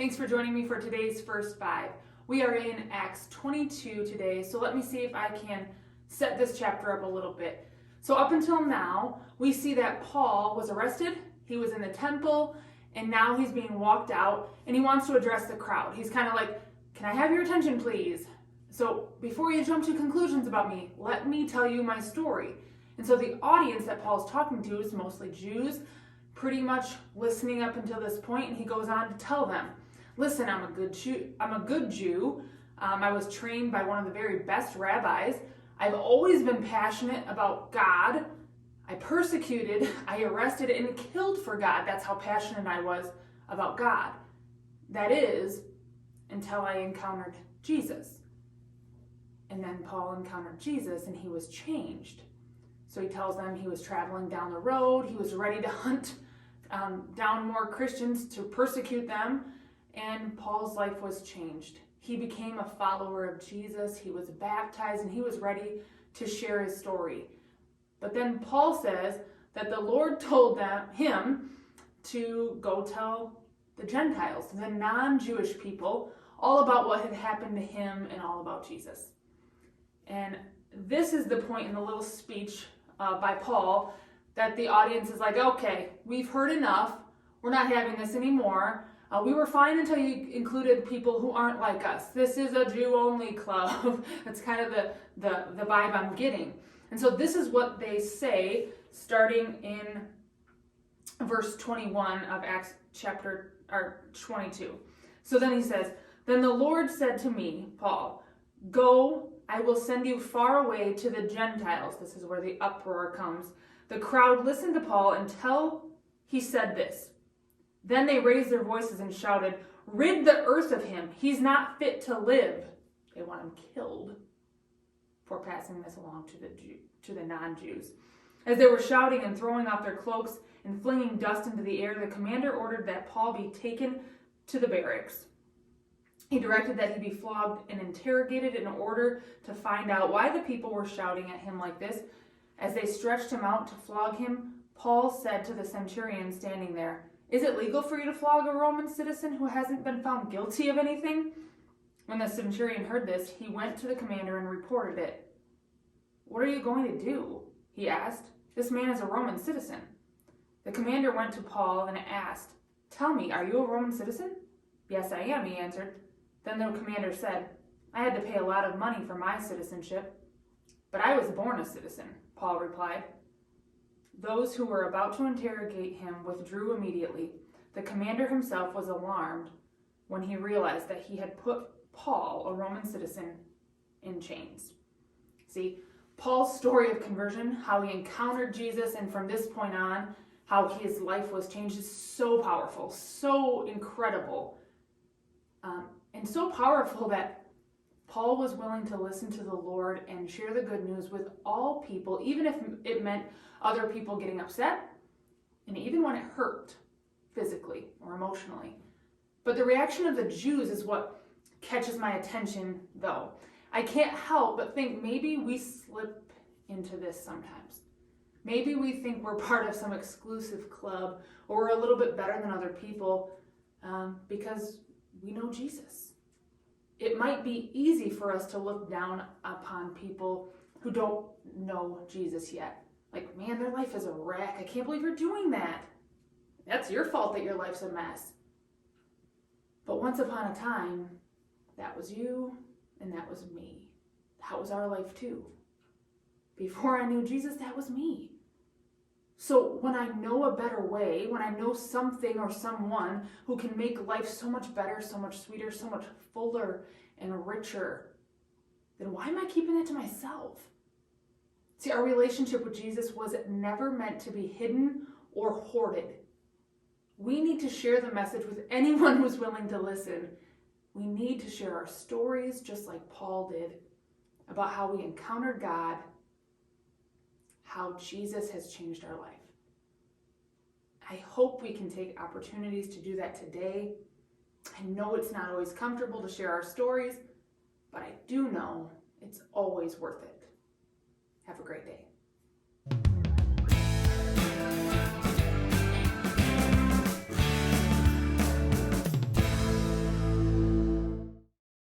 Thanks for joining me for today's First Five. We are in Acts 22 today, so let me see if I can set this chapter up a little bit. So up until now, we see that Paul was arrested, he was in the temple, and now he's being walked out, and he wants to address the crowd. He's kind of like, can I have your attention, please? So before you jump to conclusions about me, let me tell you my story. And so the audience that Paul's talking to is mostly Jews, pretty much listening up until this point, and he goes on to tell them, listen, I'm a good Jew. I was trained by one of the very best rabbis. I've always been passionate about God. I persecuted, I arrested, and killed for God. That's how passionate I was about God. That is, until I encountered Jesus. And then Paul encountered Jesus, and he was changed. So he tells them he was traveling down the road. He was ready to hunt down more Christians to persecute them. And Paul's life was changed. He became a follower of Jesus. He was baptized, and he was ready to share his story. But then Paul says that the Lord told him to go tell the Gentiles, the non-Jewish people, all about what had happened to him and all about Jesus. And this is the point in the little speech by Paul that the audience is like, okay, we've heard enough. We're not having this anymore. We were fine until you included people who aren't like us. This is a Jew-only club. That's kind of the vibe I'm getting. And so this is what they say starting in verse 21 of Acts chapter 22. So then he says, then the Lord said to me, Paul, go, I will send you far away to the Gentiles. This is where the uproar comes. The crowd listened to Paul until he said this. Then they raised their voices and shouted, rid the earth of him. He's not fit to live. They want him killed for passing this along to the non-Jews. As they were shouting and throwing off their cloaks and flinging dust into the air, the commander ordered that Paul be taken to the barracks. He directed that he be flogged and interrogated in order to find out why the people were shouting at him like this. As they stretched him out to flog him, Paul said to the centurion standing there, is it legal for you to flog a Roman citizen who hasn't been found guilty of anything? When the centurion heard this, he went to the commander and reported it. What are you going to do? He asked. This man is a Roman citizen. The commander went to Paul and asked, tell me, are you a Roman citizen? Yes, I am, he answered. Then the commander said, I had to pay a lot of money for my citizenship. But I was born a citizen, Paul replied. Those who were about to interrogate him withdrew immediately. The commander himself was alarmed when he realized that he had put Paul, a Roman citizen, in chains. See, Paul's story of conversion, how he encountered Jesus, and from this point on, how his life was changed is so powerful, so incredible, and so powerful that Paul was willing to listen to the Lord and share the good news with all people, even if it meant other people getting upset, and even when it hurt physically or emotionally. But the reaction of the Jews is what catches my attention, though. I can't help but think maybe we slip into this sometimes. Maybe we think we're part of some exclusive club, or we're a little bit better than other people because we know Jesus. It might be easy for us to look down upon people who don't know Jesus yet. Like, man, their life is a wreck. I can't believe you're doing that. That's your fault that your life's a mess. But once upon a time, that was you and that was me. That was our life too. Before I knew Jesus, that was me. So when I know a better way, when I know something or someone who can make life so much better, so much sweeter, so much fuller and richer, then why am I keeping that to myself? See, our relationship with Jesus was never meant to be hidden or hoarded. We need to share the message with anyone who's willing to listen. We need to share our stories, just like Paul did, about how we encountered God, how Jesus has changed our life. I hope we can take opportunities to do that today. I know it's not always comfortable to share our stories, but I do know it's always worth it. Have a great day.